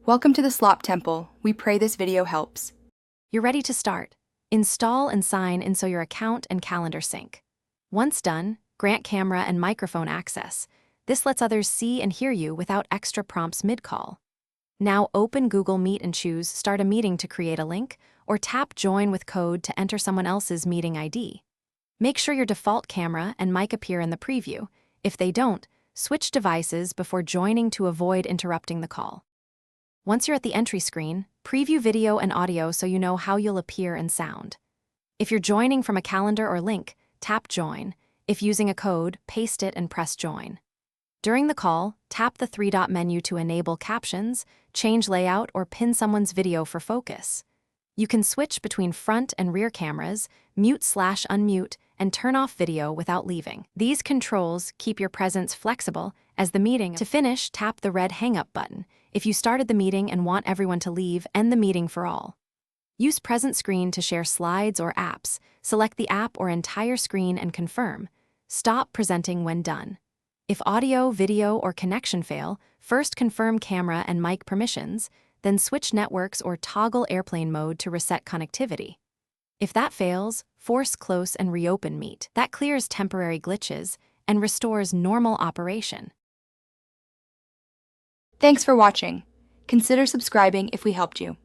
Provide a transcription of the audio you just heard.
Welcome to the Slop Temple. We pray this video helps. You're ready to start. Install and sign in so your account and calendar sync. Once done, grant camera and microphone access. This lets others see and hear you without extra prompts mid-call. Now open Google Meet and choose Start a Meeting to create a link, or tap Join with code to enter someone else's meeting ID. Make sure your default camera and mic appear in the preview. If they don't, switch devices before joining to avoid interrupting the call. Once you're at the entry screen, preview video and audio so you know how you'll appear and sound. If you're joining from a calendar or link, tap Join. If using a code, paste it and press Join. During the call, tap the three-dot menu to enable captions, change layout, or pin someone's video for focus. You can switch between front and rear cameras, mute/unmute, and turn off video without leaving. These controls keep your presence flexible as the meeting. To finish, tap the red hang up button. If you started the meeting and want everyone to leave, end the meeting for all. Use present screen to share slides or apps. Select the app or entire screen and confirm. Stop presenting when done. If audio, video, or connection fail, first confirm camera and mic permissions, then switch networks or toggle airplane mode to reset connectivity. If that fails, force close and reopen Meet. That clears temporary glitches and restores normal operation. Thanks for watching. Consider subscribing if we helped you.